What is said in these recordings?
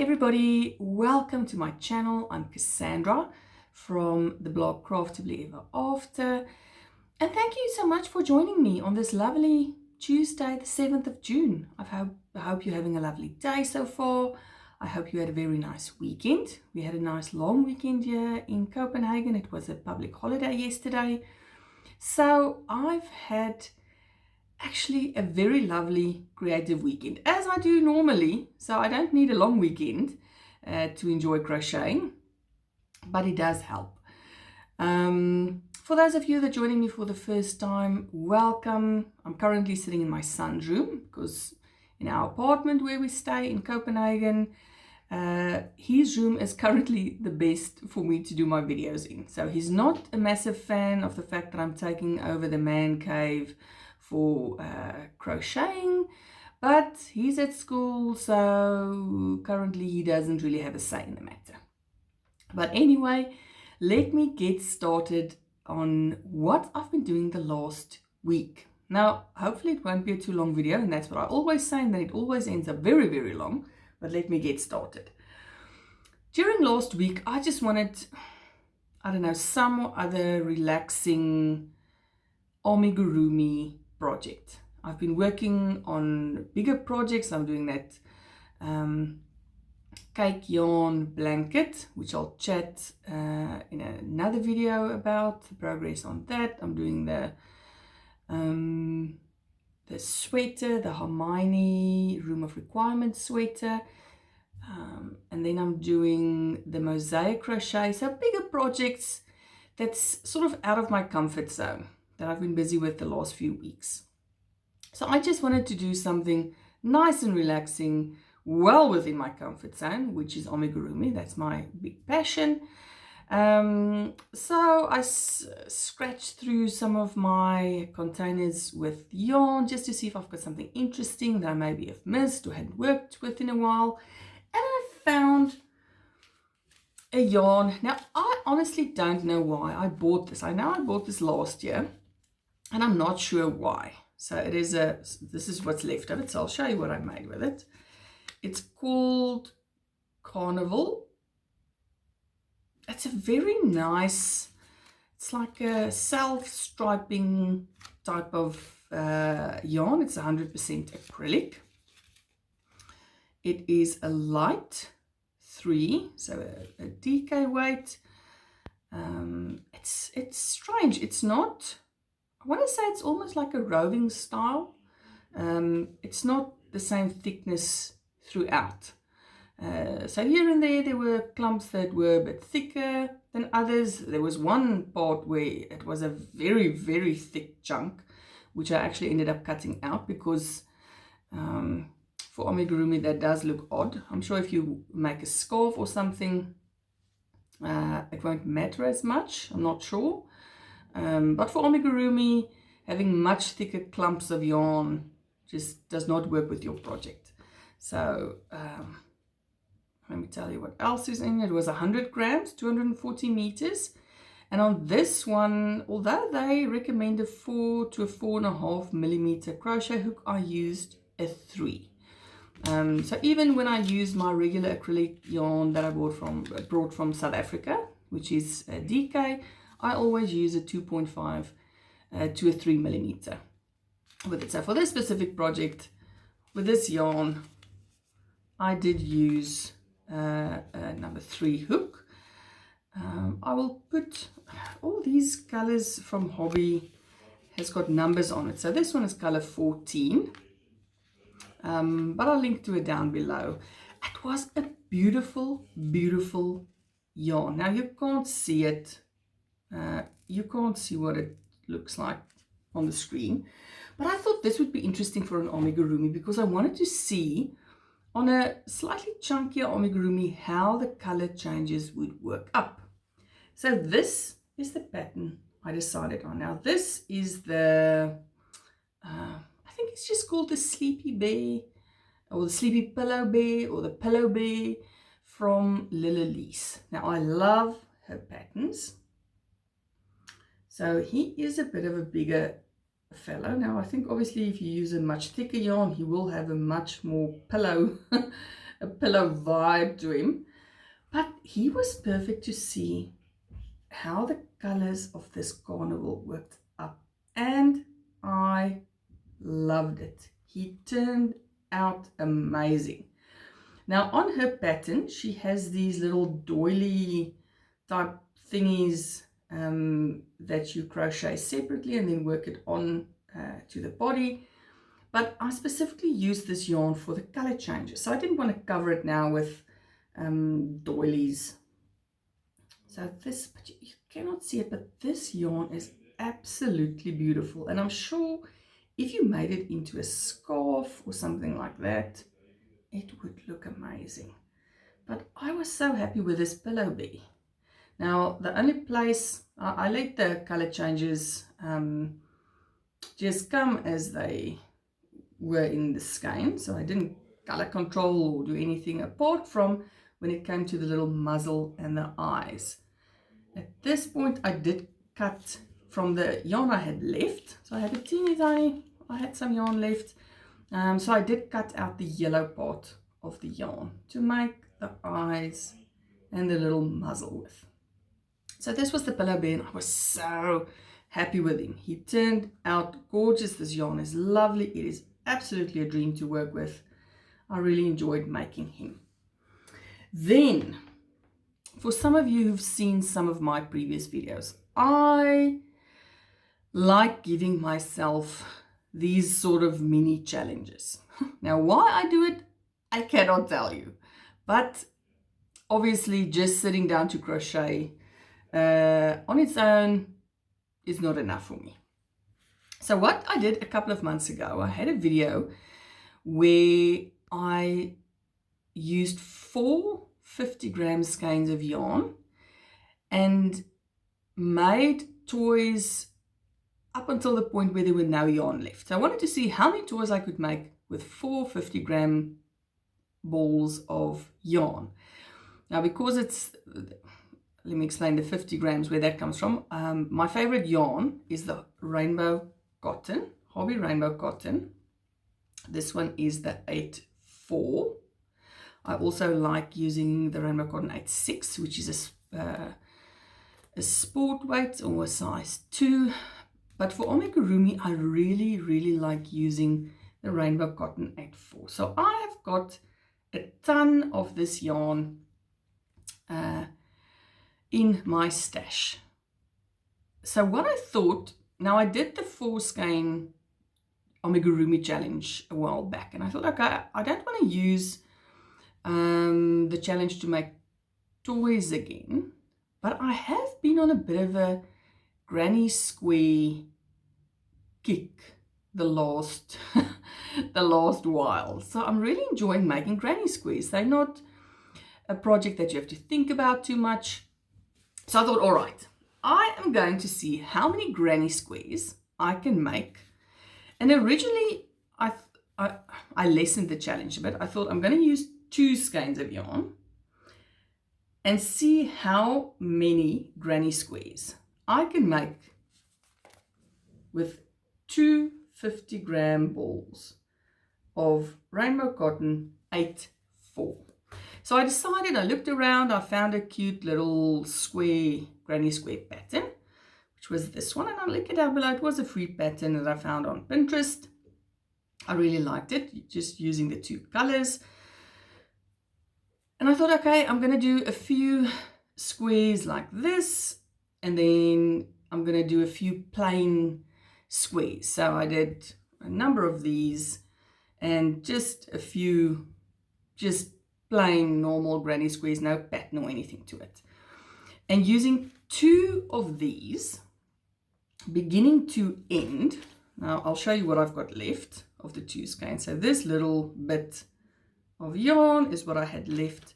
everybody, welcome to my channel. I'm Cassandra from the blog Craftably Ever After, and thank you so much for joining me on this lovely Tuesday the 7th of June. I hope you're having a lovely day so far. I hope you had a very nice weekend. We had a nice long weekend here in Copenhagen. It was a public holiday yesterday, so I've had actually a very lovely creative weekend, as I do normally. So I don't need a long weekend to enjoy crocheting, but it does help. For those of you that are joining me for the first time, welcome. I'm currently sitting in my son's room because in our apartment where we stay in Copenhagen, his room is currently the best for me to do my videos in. So he's not a massive fan of the fact that I'm taking over the man cave for crocheting, but he's at school, so currently he doesn't really have a say in the matter. But anyway, let me get started on what I've been doing the last week. Now, hopefully it won't be a too long video, and that's what I always say, and that it always ends up very, very long, but let me get started. During last week, I just wanted, I don't know, some other relaxing amigurumi project. I've been working on bigger projects. I'm doing that cake yarn blanket, which I'll chat in another video about the progress on that. I'm doing the sweater, the Hermione Room of Requirement sweater, and then I'm doing the mosaic crochet. So bigger projects that's sort of out of my comfort zone that I've been busy with the last few weeks. So I just wanted to do something nice and relaxing, well within my comfort zone, which is amigurumi. That's my big passion. So I scratched through some of my containers with yarn just to see if I've got something interesting that I maybe have missed or hadn't worked with in a while. And I found a yarn. Now, I honestly don't know why I bought this. I know I bought this last year, and I'm not sure why. So this is what's left of it. So I'll show you what I made with it. It's called Carnival. It's a very nice, it's like a self-striping type of yarn. It's 100% acrylic. It is a light 3, so a DK weight. It's strange. It's not, I want to say it's almost like a roving style. It's not the same thickness throughout. So here and there were clumps that were a bit thicker than others. There was one part where it was a very, very thick chunk, which I actually ended up cutting out because for amigurumi that does look odd. I'm sure if you make a scarf or something, it won't matter as much. I'm not sure. But for amigurumi, having much thicker clumps of yarn just does not work with your project. So let me tell you what else is in it. It was 100 grams, 240 meters. And on this one, although they recommend a 4 to a 4.5 millimeter crochet hook, I used a 3. So even when I use my regular acrylic yarn that I brought from South Africa, which is a DK, I always use a 2.5 to a 3 millimeter with it. So for this specific project, with this yarn, I did use a number 3 hook. I will put all these colors from Hobby, has got numbers on it. So this one is color 14. But I'll link to it down below. It was a beautiful, beautiful yarn. Now you can't see it. You can't see what it looks like on the screen. But I thought this would be interesting for an amigurumi because I wanted to see on a slightly chunkier amigurumi how the color changes would work up. So this is the pattern I decided on. Now this is the I think it's just called the Sleepy Bear, or the Sleepy Pillow Bear, or the Pillow Bear from Lilelise. Now I love her patterns. So he is a bit of a bigger fellow. Now I think obviously if you use a much thicker yarn, he will have a much more pillow a pillow vibe to him. But he was perfect to see how the colors of this carnival worked up. And I loved it. He turned out amazing. Now on her pattern, she has these little doily type thingies that you crochet separately and then work it on to the body. But I specifically used this yarn for the color changes. So I didn't want to cover it now with doilies. So this, but you cannot see it, but this yarn is absolutely beautiful. And I'm sure if you made it into a scarf or something like that, it would look amazing. But I was so happy with this pillow bee. Now, the only place I let the color changes just come as they were in the skein. So I didn't color control or do anything apart from when it came to the little muzzle and the eyes. At this point, I did cut from the yarn I had left. So I had a teeny tiny, I had some yarn left. So I did cut out the yellow part of the yarn to make the eyes and the little muzzle with. So this was the pillow bear, and I was so happy with him. He turned out gorgeous. This yarn is lovely. It is absolutely a dream to work with. I really enjoyed making him. Then, for some of you who've seen some of my previous videos, I like giving myself these sort of mini challenges. Now, why I do it, I cannot tell you. But obviously, just sitting down to crochet on its own is not enough for me. So what I did a couple of months ago, I had a video where I used 4 50-gram skeins of yarn and made toys up until the point where there were no yarn left. So I wanted to see how many toys I could make with 4 50-gram balls of yarn. Now, because it's, let me explain the 50 grams, where that comes from. My favorite yarn is the rainbow cotton, Hobby Rainbow Cotton. This one is the 8-4. I also like using the Rainbow Cotton 8-6, which is a sport weight or a size 2. But for amigurumi, I really like using the Rainbow Cotton 8-4. So I have got a ton of this yarn in my stash. So what I thought, now I did the 4 skein amigurumi challenge a while back, and I thought, okay, I don't want to use the challenge to make toys again, but I have been on a bit of a granny square kick the last while. So I'm really enjoying making granny squares. They're not a project that you have to think about too much. So I thought, all right, I am going to see how many granny squares I can make. And originally I lessened the challenge a bit. I thought I'm going to use 2 skeins of yarn and see how many granny squares I can make with 2 50-gram balls of Rainbow Cotton 8-4. So I decided, I looked around, I found a cute little square, granny square pattern, which was this one. And I'll link it down below. It was a free pattern that I found on Pinterest. I really liked it, just using the 2 colors. And I thought, okay, I'm going to do a few squares like this, and then I'm going to do a few plain squares. So I did a number of these and just a few just plain normal granny squares, no pattern or anything to it. And using 2 of these, beginning to end. Now I'll show you what I've got left of the 2 skeins. So this little bit of yarn is what I had left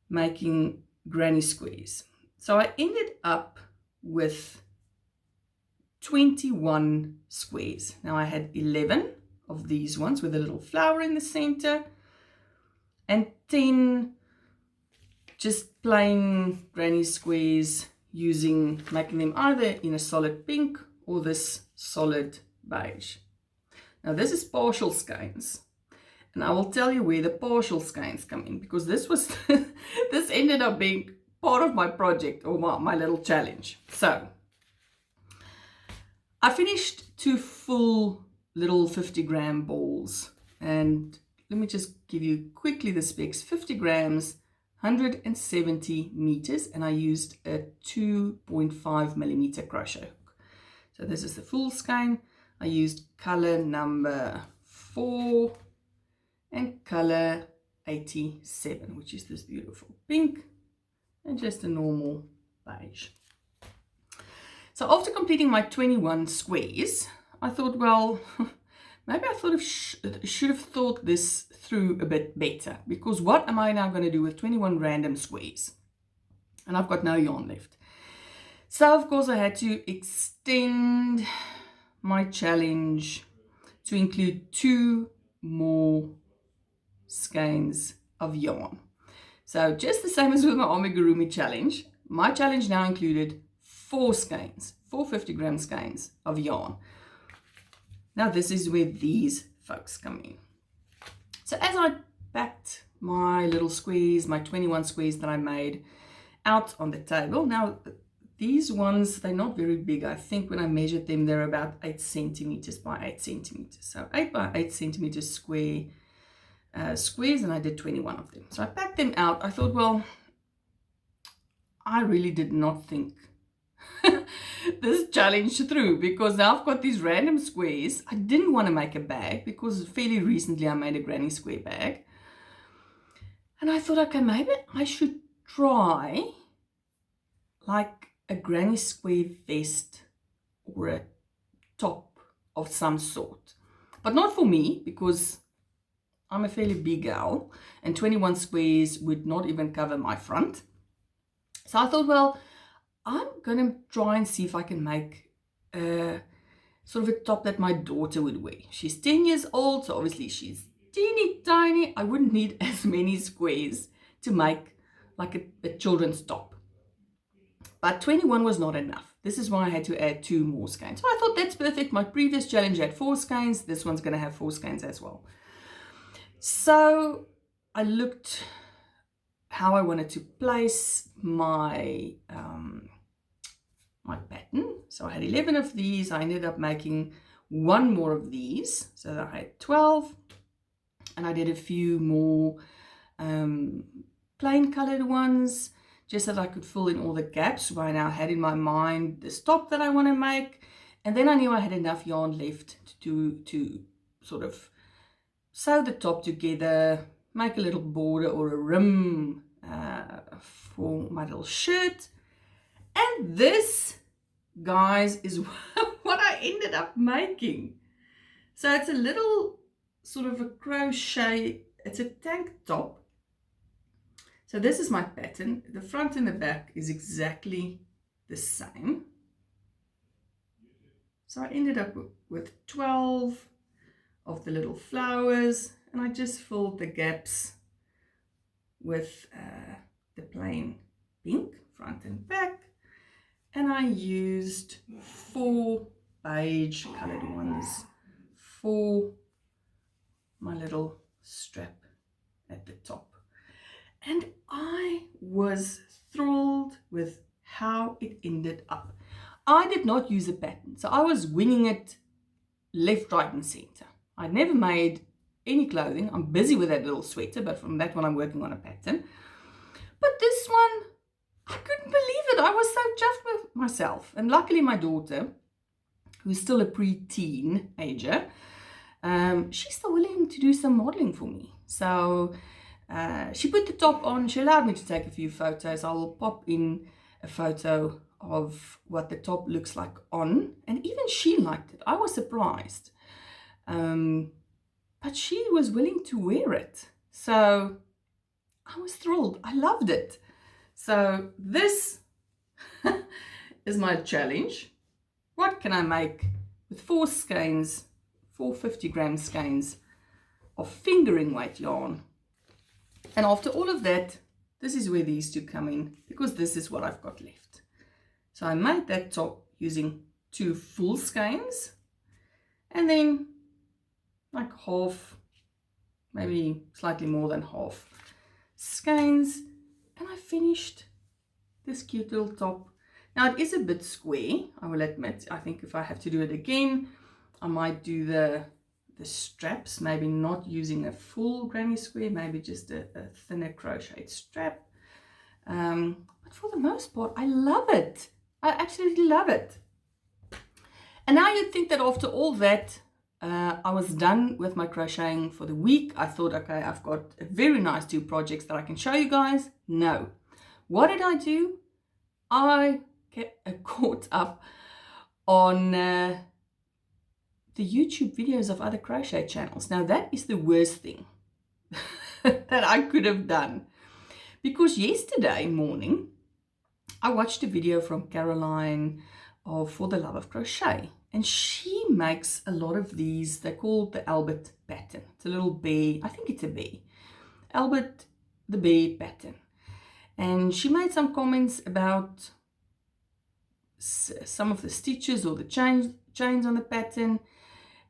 making granny squares. So I ended up with 21 squares. Now I had 11 of these ones with a little flower in the center, and 10 just plain granny squares, making them either in a solid pink or this solid beige. Now this is partial skeins, And I will tell you where the partial skeins come in, because this was this ended up being part of my project, or my little challenge. So I finished 2 full little 50-gram balls, and let me just give you quickly the specs. 50 grams, 170 meters, and I used a 2.5 millimeter crochet hook. So this is the full skein. I used color number 4 and color 87, which is this beautiful pink, and just a normal beige. So after completing my 21 squares, I thought, well, maybe I thought should have thought this through a bit better, because what am I now going to do with 21 random squares? And I've got no yarn left. So of course I had to extend my challenge to include 2 more skeins of yarn. So just the same as with my amigurumi challenge, my challenge now included 4 skeins, 4 50-gram skeins of yarn. Now this is where these folks come in. So as I packed my little squares, my 21 squares that I made, out on the table, now these ones, they're not very big. I think when I measured them, they're about 8 centimeters by 8 centimeters. So 8 by 8 centimeters square squares, and I did 21 of them. So I packed them out. I thought, well, I really did not think this challenge through, because now I've got these random squares. I didn't want to make a bag, because fairly recently I made a granny square bag. And I thought, okay, maybe I should try like a granny square vest or a top of some sort. But not for me, because I'm a fairly big gal, and 21 squares would not even cover my front. So I thought, well, I'm going to try and see if I can make a sort of a top that my daughter would wear. She's 10 years old, so obviously she's teeny tiny. I wouldn't need as many squares to make like a children's top. But 21 was not enough. This is why I had to add 2 more skeins. So I thought that's perfect. My previous challenge had 4 skeins. This one's going to have 4 skeins as well. So I looked how I wanted to place my my pattern. So I had 11 of these. I ended up making 1 more of these, so that I had 12, and I did a few more plain colored ones, just so that I could fill in all the gaps where I now had in my mind this top that I want to make. And then I knew I had enough yarn left to sort of sew the top together, make a little border or a rim for my little shirt. And this, guys, is what I ended up making. So it's a little sort of a crochet, it's a tank top. So this is my pattern. The front and the back is exactly the same. So I ended up with 12 of the little flowers, and I just filled the gaps with the plain pink front and back, and I used 4 beige colored ones for my little strap at the top. And I was thrilled with how it ended up. I did not use a pattern, so I was winging it left, right and center. I'd never made any clothing. I'm busy with that little sweater, but from that one I'm working on a pattern. But this one, I couldn't believe it. I was so chuffed with myself. And luckily my daughter, who's still a pre-teen ager, she's still willing to do some modeling for me. So she put the top on. She allowed me to take a few photos. I'll pop in a photo of what the top looks like on. And even she liked it. I was surprised. But she was willing to wear it. So I was thrilled. I loved it. So this is my challenge. What can I make with 4 skeins, 4 50-gram skeins of fingering weight yarn? And after all of that, this is where these 2 come in, because this is what I've got left. So I made that top using 2 full skeins, and then like half maybe slightly more than half skeins, and I finished this cute little top. Now it is a bit square, I will admit. I think if I have to do it again, I might do the straps, maybe not using a full granny square, maybe just a thinner crochet strap. But for the most part, I love it. I absolutely love it. And now you'd think that after all that, I was done with my crocheting for the week. I thought, okay, I've got a very nice 2 projects that I can show you guys. No. What did I do? I kept caught up on the YouTube videos of other crochet channels. Now that is the worst thing that I could have done, because yesterday morning I watched a video from Caroline of For the Love of Crochet, and she makes a lot of these. They're called the Albert pattern. It's a little bear, I think it's a bear, Albert the bear pattern. And she made some comments about some of the stitches or the chains on the pattern,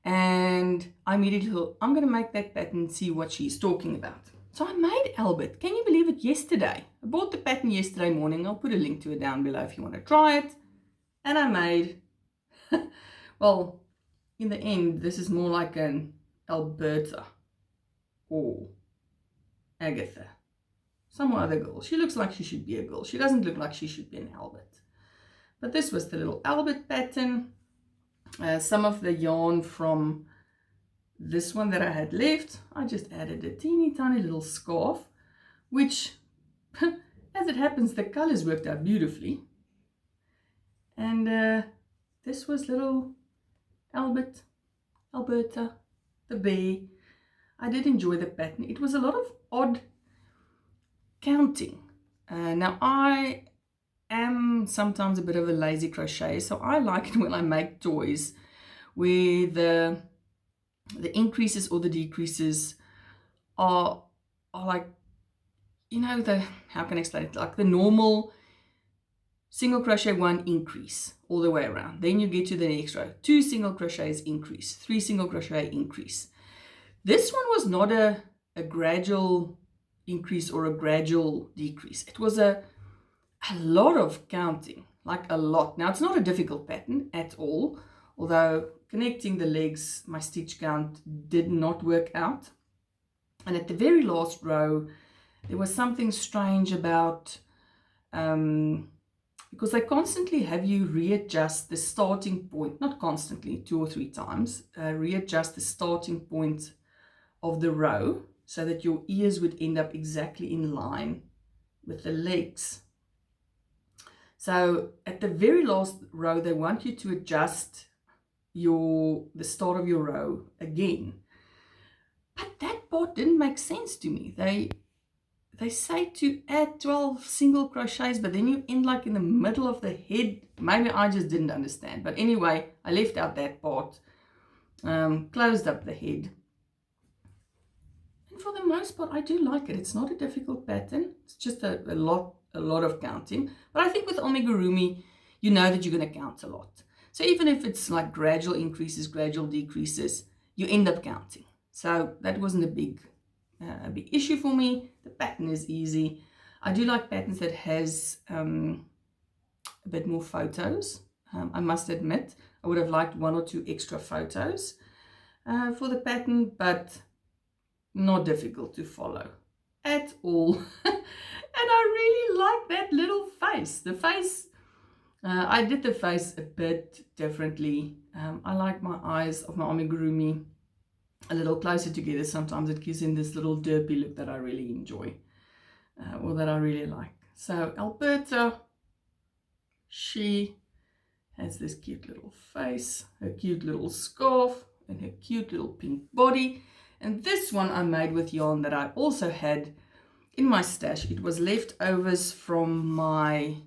and I immediately thought, I'm going to make that pattern and see what she's talking about. So I made Albert. Can you believe it? Yesterday. I bought the pattern yesterday morning. I'll put a link to it down below if you want to try it. And I made, well, in the end, this is more like an Alberta or Agatha. Some other girl. She looks like she should be a girl. She doesn't look like she should be an Albert. But this was the little Albert pattern. Some of the yarn from this one that I had left, I just added a teeny tiny little scarf, which, as it happens, the colors worked out beautifully. And this was little Alberta, the bear. I did enjoy the pattern. It was a lot of odd counting. Now I am sometimes a bit of a lazy crocheter, so I like it when I make toys where the increases or the decreases are like, you know, how can I explain it, like the normal single crochet 1 increase all the way around, then you get to the next row, 2 single crochets increase, 3 single crochet increase. This one was not a gradual increase or a gradual decrease. It was a lot of counting, like a lot. Now it's not a difficult pattern at all, although connecting the legs, my stitch count did not work out. And at the very last row, there was something strange about, because they constantly have you readjust the starting point, not constantly, 2 or 3 times, readjust the starting point of the row so that your ears would end up exactly in line with the legs. So at the very last row, they want you to adjust the start of your row again. But that part didn't make sense to me. They say to add 12 single crochets, but then you end like in the middle of the head. Maybe I just didn't understand. But anyway, I left out that part, closed up the head. And for the most part, I do like it. It's not a difficult pattern. It's just a lot of counting. But I think with amigurumi, you know that you're going to count a lot. So even if it's like gradual increases, gradual decreases, you end up counting. So that wasn't a big issue for me. The pattern is easy. I do like patterns that has a bit more photos. I must admit, I would have liked 1 or 2 extra photos for the pattern, but not difficult to follow at all. And I really like that little face. The face, I did the face a bit differently. I like my eyes of my amigurumi a little closer together. Sometimes it gives in this little derpy look that I really enjoy, or that I really like. So Alberta, she has this cute little face, her cute little scarf, and her cute little pink body. And this one I made with yarn that I also had in my stash. It was leftovers from my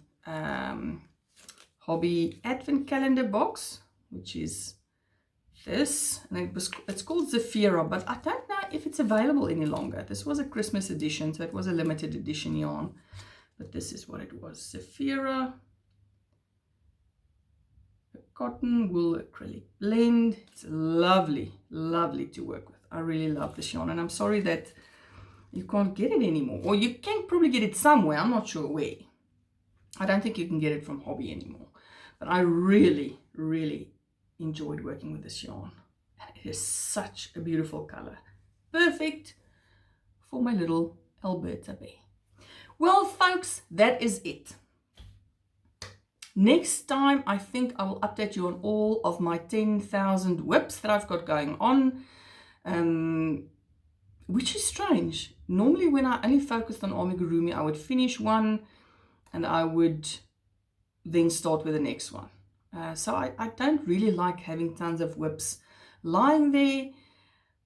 hobby advent calendar box, which is this, and it's called Zafira, but I don't know if it's available any longer. This was a Christmas edition, so it was a limited edition yarn, but this is what it was. Zafira, a cotton wool acrylic blend. It's lovely to work with. I really love this yarn, and I'm sorry that you can't get it anymore, or you can probably get it somewhere, I'm not sure where. I don't think you can get it from Hobby anymore, but I really, really enjoyed working with this yarn. It is such a beautiful color, perfect for my little Alberta bear. Well, folks, that is it. Next time, I think I will update you on all of my 10,000 whips that I've got going on, which is strange. Normally, when I only focused on amigurumi, I would finish one and I would then start with the next one. So I don't really like having tons of whips lying there,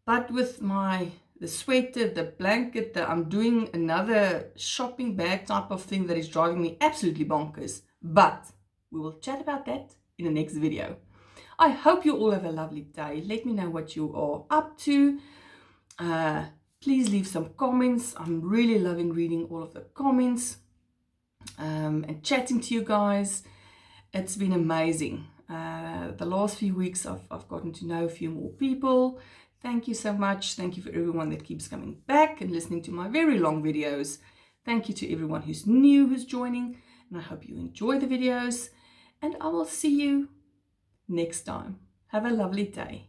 but with the sweater, the blanket, I'm doing another shopping bag type of thing that is driving me absolutely bonkers, but we will chat about that in the next video. I hope you all have a lovely day. Let me know what you are up to. Please leave some comments. I'm really loving reading all of the comments and chatting to you guys. It's been amazing. The last few weeks I've gotten to know a few more people. Thank you so much. Thank you for everyone that keeps coming back and listening to my very long videos. Thank you to everyone who's new, who's joining, and I hope you enjoy the videos, and I will see you next time. Have a lovely day.